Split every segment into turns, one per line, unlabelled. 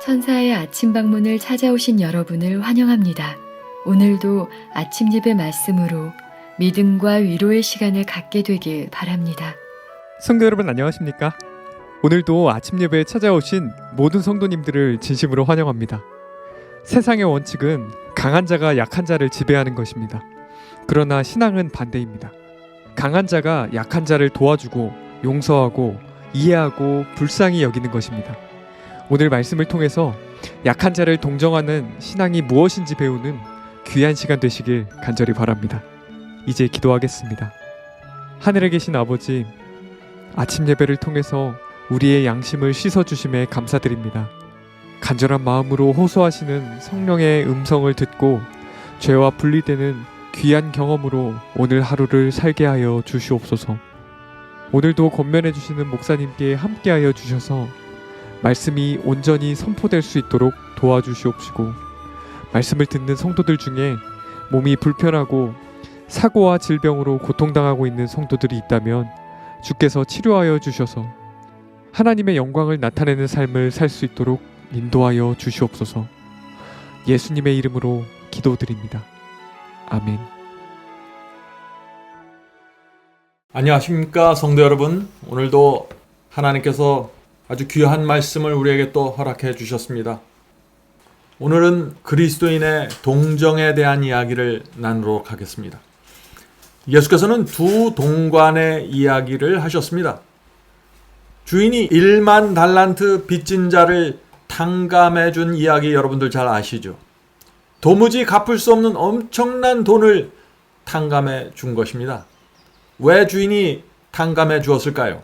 천사의 아침 방문을 찾아오신 여러분을 환영합니다. 오늘도 아침 예배 말씀으로 믿음과 위로의 시간을 갖게 되길 바랍니다.
성도 여러분 안녕하십니까? 오늘도 아침 예배에 찾아오신 모든 성도님들을 진심으로 환영합니다. 세상의 원칙은 강한 자가 약한 자를 지배하는 것입니다. 그러나 신앙은 반대입니다. 강한 자가 약한 자를 도와주고 용서하고 이해하고 불쌍히 여기는 것입니다. 오늘 말씀을 통해서 약한 자를 동정하는 신앙이 무엇인지 배우는 귀한 시간 되시길 간절히 바랍니다. 이제 기도하겠습니다. 하늘에 계신 아버지, 아침 예배를 통해서 우리의 양심을 씻어주심에 감사드립니다. 간절한 마음으로 호소하시는 성령의 음성을 듣고 죄와 분리되는 귀한 경험으로 오늘 하루를 살게 하여 주시옵소서. 오늘도 권면해 주시는 목사님께 함께하여 주셔서 말씀이 온전히 선포될 수 있도록 도와주시옵시고, 말씀을 듣는 성도들 중에 몸이 불편하고 사고와 질병으로 고통당하고 있는 성도들이 있다면 주께서 치료하여 주셔서 하나님의 영광을 나타내는 삶을 살 수 있도록 인도하여 주시옵소서. 예수님의 이름으로 기도드립니다. 아멘.
안녕하십니까 성도 여러분. 오늘도 하나님께서 아주 귀한 말씀을 우리에게 또 허락해 주셨습니다. 오늘은 그리스도인의 동정에 대한 이야기를 나누도록 하겠습니다. 예수께서는 두 동관의 이야기를 하셨습니다. 주인이 1만 달란트 빚진 자를 탕감해 준 이야기 여러분들 잘 아시죠? 도무지 갚을 수 없는 엄청난 돈을 탕감해 준 것입니다. 왜 주인이 탕감해 주었을까요?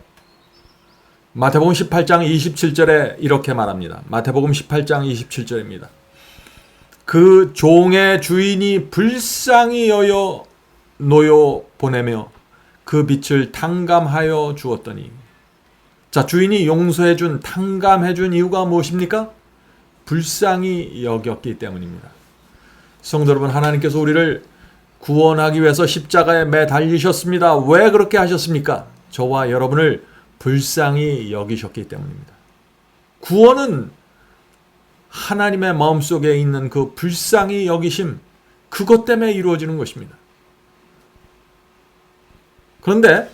마태복음 18장 27절에 이렇게 말합니다. 마태복음 18장 27절입니다. 그 종의 주인이 불쌍히 여겨 노여 보내며 그 빚을 탕감하여 주었더니. 자, 주인이 용서해 준, 탕감해 준 이유가 무엇입니까? 불쌍히 여겼기 때문입니다. 성도 여러분, 하나님께서 우리를 구원하기 위해서 십자가에 매달리셨습니다. 왜 그렇게 하셨습니까? 저와 여러분을 불쌍히 여기셨기 때문입니다. 구원은 하나님의 마음속에 있는 그 불쌍히 여기심, 그것 때문에 이루어지는 것입니다. 그런데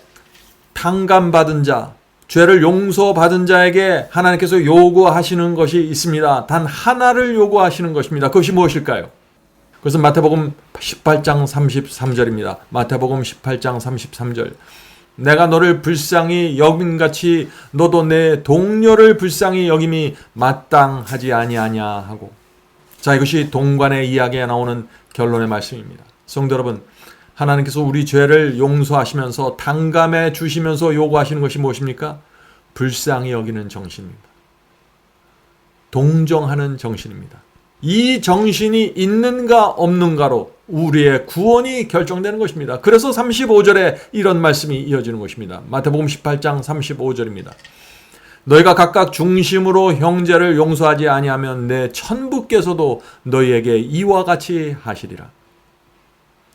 탕감받은 자, 죄를 용서받은 자에게 하나님께서 요구하시는 것이 있습니다. 단 하나를 요구하시는 것입니다. 그것이 무엇일까요? 그것은 마태복음 18장 33절입니다. 마태복음 18장 33절. 내가 너를 불쌍히 여김같이 너도 내 동료를 불쌍히 여김이 마땅하지 아니하냐 하고. 자, 이것이 동관의 이야기에 나오는 결론의 말씀입니다. 성도 여러분, 하나님께서 우리 죄를 용서하시면서 탕감해 주시면서 요구하시는 것이 무엇입니까? 불쌍히 여기는 정신입니다. 동정하는 정신입니다. 이 정신이 있는가 없는가로 우리의 구원이 결정되는 것입니다. 그래서 35절에 이런 말씀이 이어지는 것입니다. 마태복음 18장 35절입니다. 너희가 각각 중심으로 형제를 용서하지 아니하면 내 천부께서도 너희에게 이와 같이 하시리라.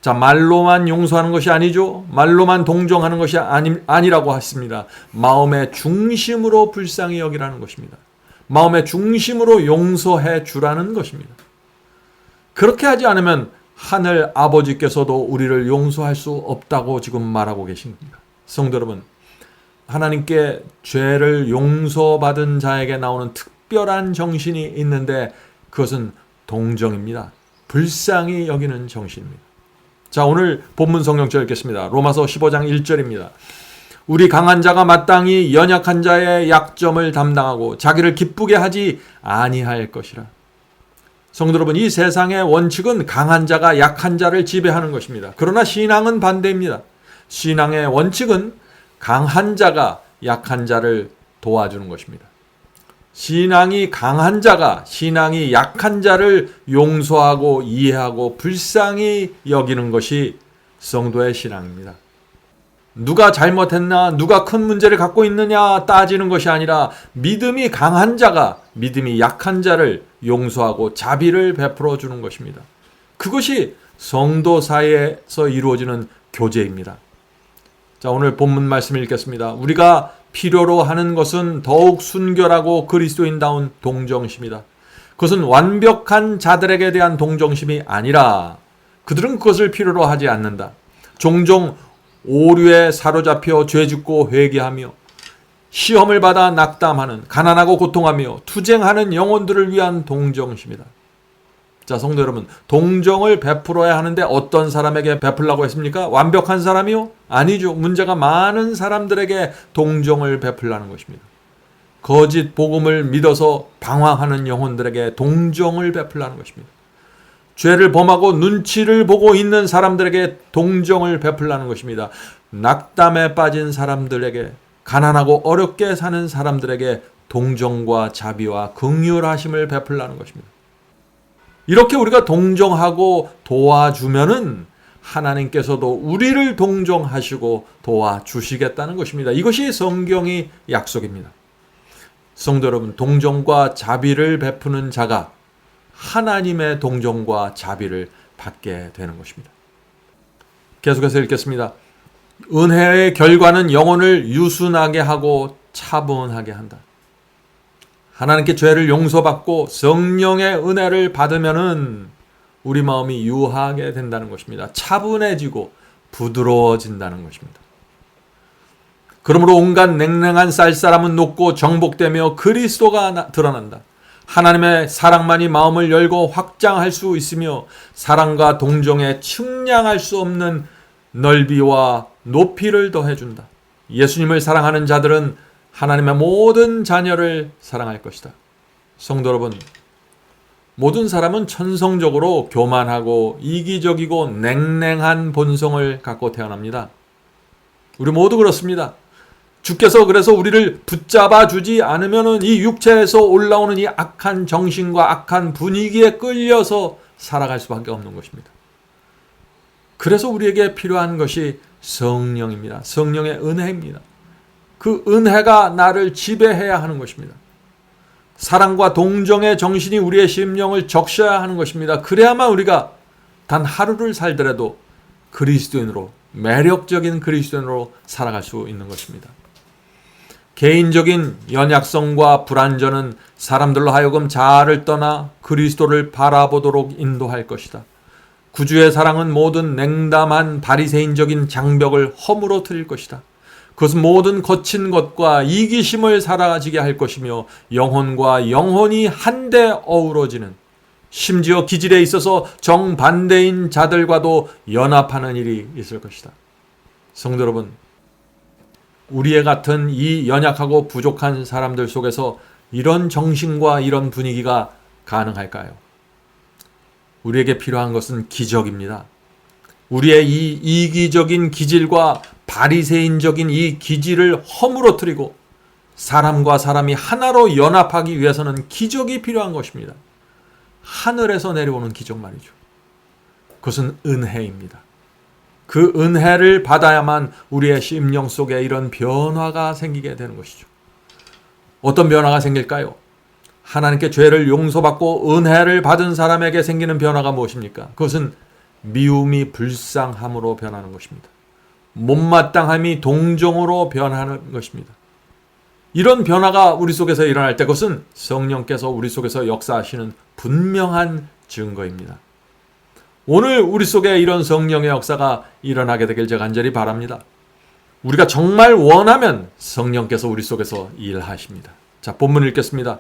자, 말로만 용서하는 것이 아니죠. 말로만 동정하는 것이 아니라고 했습니다. 마음의 중심으로 불쌍히 여기라는 것입니다. 마음의 중심으로 용서해 주라는 것입니다. 그렇게 하지 않으면 하늘 아버지께서도 우리를 용서할 수 없다고 지금 말하고 계신 겁니다. 성도 여러분, 하나님께 죄를 용서받은 자에게 나오는 특별한 정신이 있는데 그것은 동정입니다. 불쌍히 여기는 정신입니다. 자, 오늘 본문 성경절 읽겠습니다. 로마서 15장 1절입니다. 우리 강한 자가 마땅히 연약한 자의 약점을 담당하고 자기를 기쁘게 하지 아니할 것이라. 성도 여러분, 이 세상의 원칙은 강한 자가 약한 자를 지배하는 것입니다. 그러나 신앙은 반대입니다. 신앙의 원칙은 강한 자가 약한 자를 도와주는 것입니다. 신앙이 강한 자가 신앙이 약한 자를 용서하고 이해하고 불쌍히 여기는 것이 성도의 신앙입니다. 누가 잘못했나, 누가 큰 문제를 갖고 있느냐 따지는 것이 아니라 믿음이 강한 자가 믿음이 약한 자를 용서하고 자비를 베풀어 주는 것입니다. 그것이 성도 사이에서 이루어지는 교제입니다. 자, 오늘 본문 말씀 읽겠습니다. 우리가 필요로 하는 것은 더욱 순결하고 그리스도인다운 동정심이다. 그것은 완벽한 자들에게 대한 동정심이 아니라 그들은 그것을 필요로 하지 않는다. 종종 오류에 사로잡혀 죄짓고 회개하며 시험을 받아 낙담하는, 가난하고 고통하며 투쟁하는 영혼들을 위한 동정심이다. 자, 성도 여러분, 동정을 베풀어야 하는데 어떤 사람에게 베풀라고 했습니까? 완벽한 사람이요? 아니죠. 문제가 많은 사람들에게 동정을 베풀라는 것입니다. 거짓 복음을 믿어서 방황하는 영혼들에게 동정을 베풀라는 것입니다. 죄를 범하고 눈치를 보고 있는 사람들에게 동정을 베풀라는 것입니다. 낙담에 빠진 사람들에게, 가난하고 어렵게 사는 사람들에게 동정과 자비와 긍휼하심을 베풀라는 것입니다. 이렇게 우리가 동정하고 도와주면은 하나님께서도 우리를 동정하시고 도와주시겠다는 것입니다. 이것이 성경의 약속입니다. 성도 여러분, 동정과 자비를 베푸는 자가 하나님의 동정과 자비를 받게 되는 것입니다. 계속해서 읽겠습니다. 은혜의 결과는 영혼을 유순하게 하고 차분하게 한다. 하나님께 죄를 용서받고 성령의 은혜를 받으면은 우리 마음이 유하게 된다는 것입니다. 차분해지고 부드러워진다는 것입니다. 그러므로 온갖 냉랭한 쌀쌀함은 녹고 정복되며 그리스도가 드러난다. 하나님의 사랑만이 마음을 열고 확장할 수 있으며 사랑과 동정에 측량할 수 없는 넓이와 높이를 더해준다. 예수님을 사랑하는 자들은 하나님의 모든 자녀를 사랑할 것이다. 성도 여러분, 모든 사람은 천성적으로 교만하고 이기적이고 냉랭한 본성을 갖고 태어납니다. 우리 모두 그렇습니다. 주께서 그래서 우리를 붙잡아 주지 않으면 이 육체에서 올라오는 이 악한 정신과 악한 분위기에 끌려서 살아갈 수밖에 없는 것입니다. 그래서 우리에게 필요한 것이 성령입니다. 성령의 은혜입니다. 그 은혜가 나를 지배해야 하는 것입니다. 사랑과 동정의 정신이 우리의 심령을 적셔야 하는 것입니다. 그래야만 우리가 단 하루를 살더라도 그리스도인으로, 매력적인 그리스도인으로 살아갈 수 있는 것입니다. 개인적인 연약성과 불완전은 사람들로 하여금 자아를 떠나 그리스도를 바라보도록 인도할 것이다. 구주의 사랑은 모든 냉담한 바리새인적인 장벽을 허물어뜨릴 것이다. 그것은 모든 거친 것과 이기심을 사라지게 할 것이며 영혼과 영혼이 한데 어우러지는, 심지어 기질에 있어서 정반대인 자들과도 연합하는 일이 있을 것이다. 성도 여러분, 우리의 같은 이 연약하고 부족한 사람들 속에서 이런 정신과 이런 분위기가 가능할까요? 우리에게 필요한 것은 기적입니다. 우리의 이 이기적인 기질과 바리새인적인 이 기질을 허물어뜨리고 사람과 사람이 하나로 연합하기 위해서는 기적이 필요한 것입니다. 하늘에서 내려오는 기적 말이죠. 그것은 은혜입니다. 그 은혜를 받아야만 우리의 심령 속에 이런 변화가 생기게 되는 것이죠. 어떤 변화가 생길까요? 하나님께 죄를 용서받고 은혜를 받은 사람에게 생기는 변화가 무엇입니까? 그것은 미움이 불쌍함으로 변하는 것입니다. 못마땅함이 동정으로 변하는 것입니다. 이런 변화가 우리 속에서 일어날 때 그것은 성령께서 우리 속에서 역사하시는 분명한 증거입니다. 오늘 우리 속에 이런 성령의 역사가 일어나게 되길 제가 간절히 바랍니다. 우리가 정말 원하면 성령께서 우리 속에서 일하십니다. 자, 본문 읽겠습니다.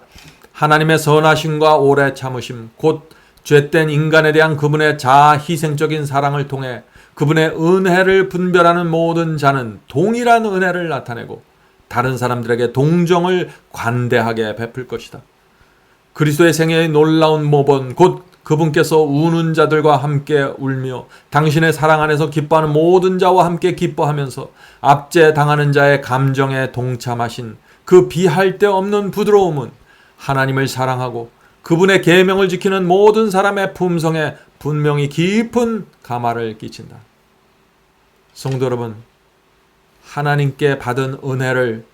하나님의 선하심과 오래 참으심, 곧 죄된 인간에 대한 그분의 자아 희생적인 사랑을 통해 그분의 은혜를 분별하는 모든 자는 동일한 은혜를 나타내고 다른 사람들에게 동정을 관대하게 베풀 것이다. 그리스도의 생애의 놀라운 모본, 곧 그분께서 우는 자들과 함께 울며 당신의 사랑 안에서 기뻐하는 모든 자와 함께 기뻐하면서 압제당하는 자의 감정에 동참하신 그 비할 데 없는 부드러움은 하나님을 사랑하고 그분의 계명을 지키는 모든 사람의 품성에 분명히 깊은 감화를 끼친다. 성도 여러분, 하나님께 받은 은혜를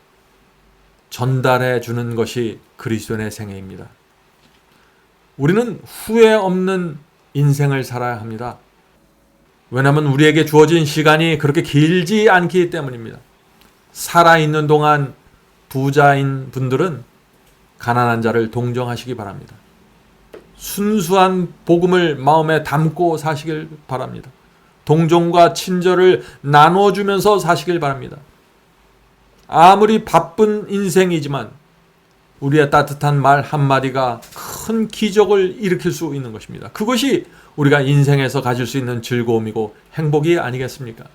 전달해 주는 것이 그리스도인의 생애입니다. 우리는 후회 없는 인생을 살아야 합니다. 왜냐하면 우리에게 주어진 시간이 그렇게 길지 않기 때문입니다. 살아있는 동안 부자인 분들은 가난한 자를 동정하시기 바랍니다. 순수한 복음을 마음에 담고 사시길 바랍니다. 동정과 친절을 나눠주면서 사시길 바랍니다. 아무리 바쁜 인생이지만 우리의 따뜻한 말 한마디가 큰 기적을 일으킬 수 있는 것입니다. 그것이 우리가 인생에서 가질 수 있는 즐거움이고 행복이 아니겠습니까?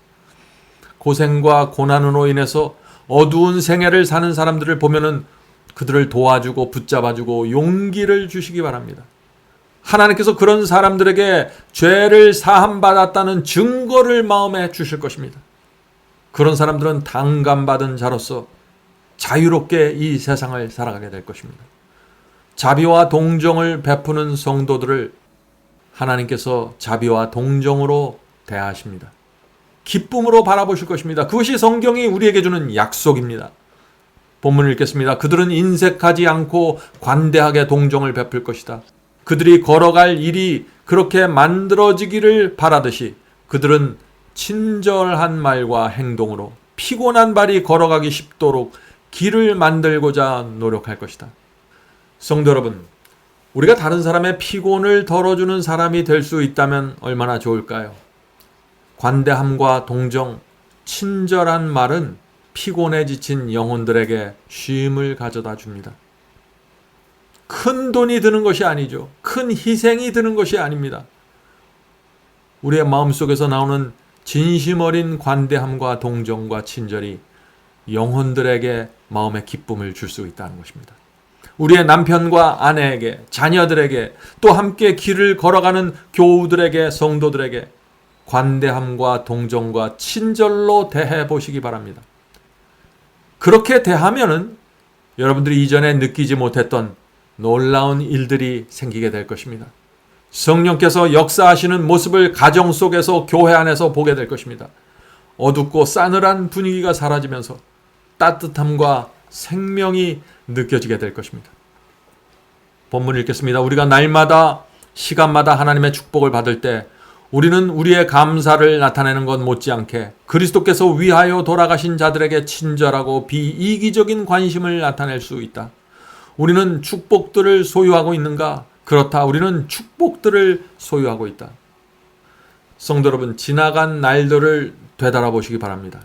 고생과 고난으로 인해서 어두운 생애를 사는 사람들을 보면은 그들을 도와주고 붙잡아주고 용기를 주시기 바랍니다. 하나님께서 그런 사람들에게 죄를 사함받았다는 증거를 마음에 주실 것입니다. 그런 사람들은 당감받은 자로서 자유롭게 이 세상을 살아가게 될 것입니다. 자비와 동정을 베푸는 성도들을 하나님께서 자비와 동정으로 대하십니다. 기쁨으로 바라보실 것입니다. 그것이 성경이 우리에게 주는 약속입니다. 본문을 읽겠습니다. 그들은 인색하지 않고 관대하게 동정을 베풀 것이다. 그들이 걸어갈 일이 그렇게 만들어지기를 바라듯이 그들은 친절한 말과 행동으로 피곤한 발이 걸어가기 쉽도록 길을 만들고자 노력할 것이다. 성도 여러분, 우리가 다른 사람의 피곤을 덜어주는 사람이 될 수 있다면 얼마나 좋을까요? 관대함과 동정, 친절한 말은 피곤에 지친 영혼들에게 쉼을 가져다 줍니다. 큰 돈이 드는 것이 아니죠. 큰 희생이 드는 것이 아닙니다. 우리의 마음속에서 나오는 진심 어린 관대함과 동정과 친절이 영혼들에게 마음의 기쁨을 줄 수 있다는 것입니다. 우리의 남편과 아내에게, 자녀들에게, 또 함께 길을 걸어가는 교우들에게, 성도들에게 관대함과 동정과 친절로 대해 보시기 바랍니다. 그렇게 대하면은 여러분들이 이전에 느끼지 못했던 놀라운 일들이 생기게 될 것입니다. 성령께서 역사하시는 모습을 가정 속에서, 교회 안에서 보게 될 것입니다. 어둡고 싸늘한 분위기가 사라지면서 따뜻함과 생명이 느껴지게 될 것입니다. 본문 읽겠습니다. 우리가 날마다 시간마다 하나님의 축복을 받을 때 우리는 우리의 감사를 나타내는 것 못지않게 그리스도께서 위하여 돌아가신 자들에게 친절하고 비이기적인 관심을 나타낼 수 있다. 우리는 축복들을 소유하고 있는가? 그렇다. 우리는 축복들을 소유하고 있다. 성도 여러분, 지나간 날들을 되돌아보시기 바랍니다.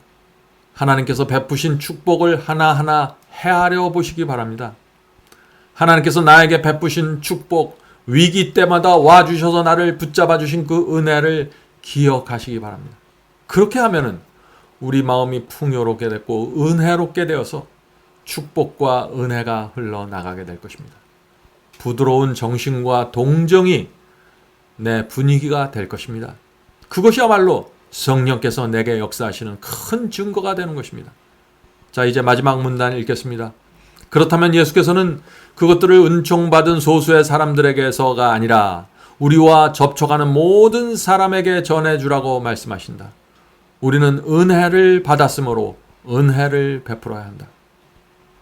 하나님께서 베푸신 축복을 하나하나 헤아려 보시기 바랍니다. 하나님께서 나에게 베푸신 축복, 위기 때마다 와주셔서 나를 붙잡아 주신 그 은혜를 기억하시기 바랍니다. 그렇게 하면은 우리 마음이 풍요롭게 됐고 은혜롭게 되어서 축복과 은혜가 흘러나가게 될 것입니다. 부드러운 정신과 동정이 내 분위기가 될 것입니다. 그것이야말로 성령께서 내게 역사하시는 큰 증거가 되는 것입니다. 자, 이제 마지막 문단 읽겠습니다. 그렇다면 예수께서는 그것들을 은총받은 소수의 사람들에게서가 아니라 우리와 접촉하는 모든 사람에게 전해주라고 말씀하신다. 우리는 은혜를 받았으므로 은혜를 베풀어야 한다.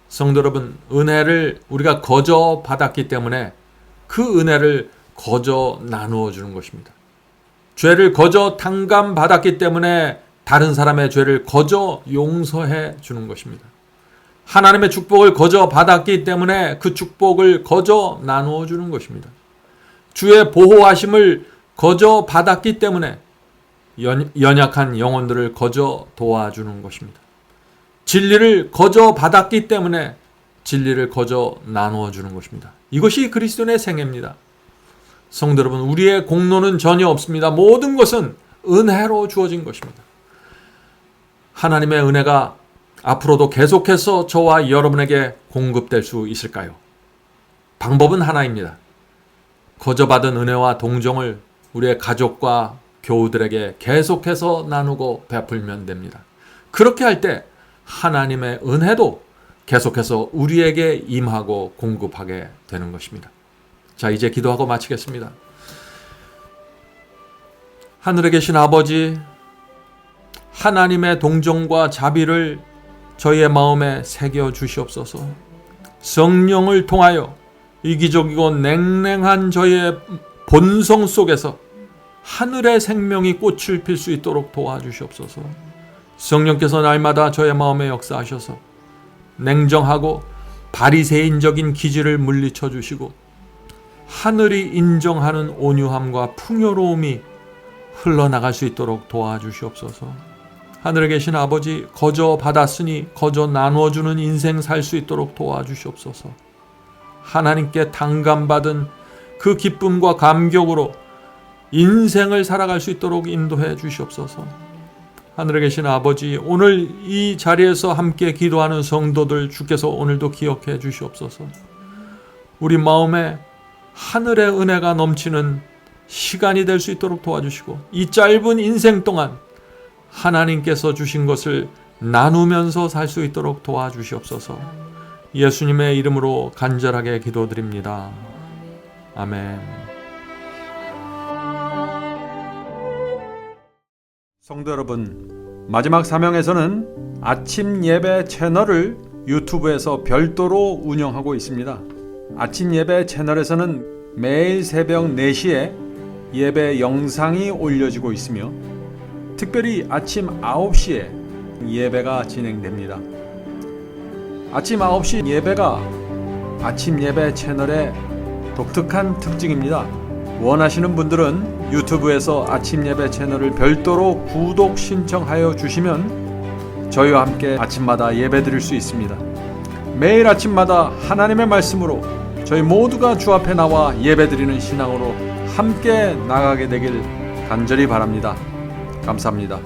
성도 여러분, 은혜를 우리가 거저 받았기 때문에 그 은혜를 거저 나누어 주는 것입니다. 죄를 거저 탕감받았기 때문에 다른 사람의 죄를 거저 용서해 주는 것입니다. 하나님의 축복을 거저 받았기 때문에 그 축복을 거저 나누어 주는 것입니다. 주의 보호하심을 거저 받았기 때문에 연약한 영혼들을 거저 도와주는 것입니다. 진리를 거저 받았기 때문에 진리를 거저 나누어 주는 것입니다. 이것이 그리스도인의 생애입니다. 성도 여러분, 우리의 공로는 전혀 없습니다. 모든 것은 은혜로 주어진 것입니다. 하나님의 은혜가 앞으로도 계속해서 저와 여러분에게 공급될 수 있을까요? 방법은 하나입니다. 거저 받은 은혜와 동정을 우리의 가족과 교우들에게 계속해서 나누고 베풀면 됩니다. 그렇게 할 때 하나님의 은혜도 계속해서 우리에게 임하고 공급하게 되는 것입니다. 자, 이제 기도하고 마치겠습니다. 하늘에 계신 아버지, 하나님의 동정과 자비를 저희의 마음에 새겨 주시옵소서. 성령을 통하여 이기적이고 냉랭한 저희의 본성 속에서 하늘의 생명이 꽃을 필 수 있도록 도와주시옵소서. 성령께서 날마다 저의 마음에 역사하셔서 냉정하고 바리새인적인 기질을 물리쳐 주시고 하늘이 인정하는 온유함과 풍요로움이 흘러나갈 수 있도록 도와주시옵소서. 하늘에 계신 아버지, 거저 받았으니 거저 나누어주는 인생 살 수 있도록 도와주시옵소서. 하나님께 당감받은 그 기쁨과 감격으로 인생을 살아갈 수 있도록 인도해 주시옵소서. 하늘에 계신 아버지, 오늘 이 자리에서 함께 기도하는 성도들 주께서 오늘도 기억해 주시옵소서. 우리 마음에 하늘의 은혜가 넘치는 시간이 될 수 있도록 도와주시고, 이 짧은 인생 동안 하나님께서 주신 것을 나누면서 살 수 있도록 도와주시옵소서. 예수님의 이름으로 간절하게 기도드립니다. 아멘.
성도 여러분, 마지막 사명에서는 아침 예배 채널을 유튜브에서 별도로 운영하고 있습니다. 아침 예배 채널에서는 매일 새벽 4시에 예배 영상이 올려지고 있으며, 특별히 아침 9시에 예배가 진행됩니다. 아침 9시 예배가 아침 예배 채널의 독특한 특징입니다. 원하시는 분들은 유튜브에서 아침 예배 채널을 별도로 구독 신청하여 주시면 저희와 함께 아침마다 예배 드릴 수 있습니다. 매일 아침마다 하나님의 말씀으로 저희 모두가 주 앞에 나와 예배 드리는 신앙으로 함께 나가게 되길 간절히 바랍니다. 감사합니다.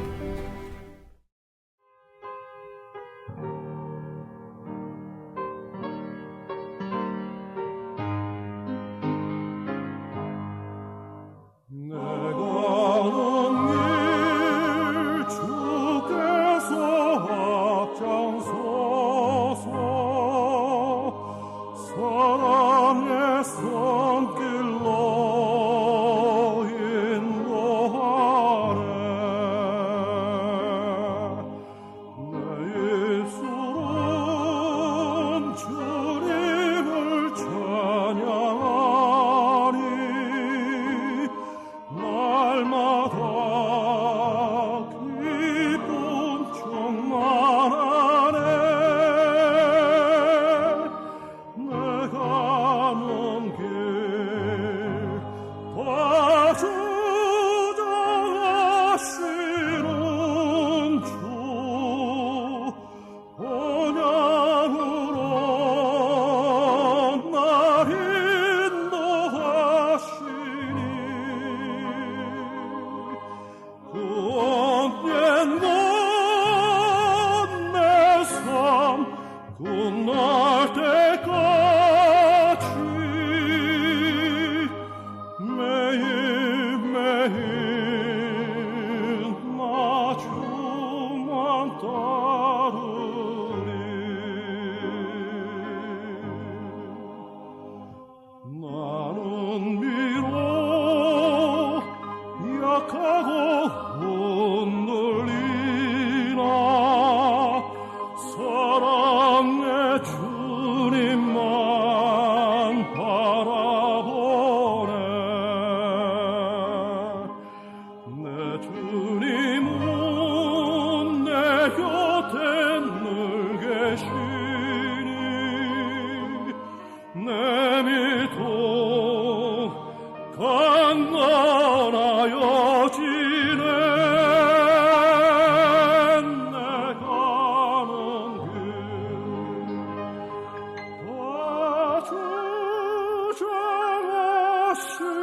주장하시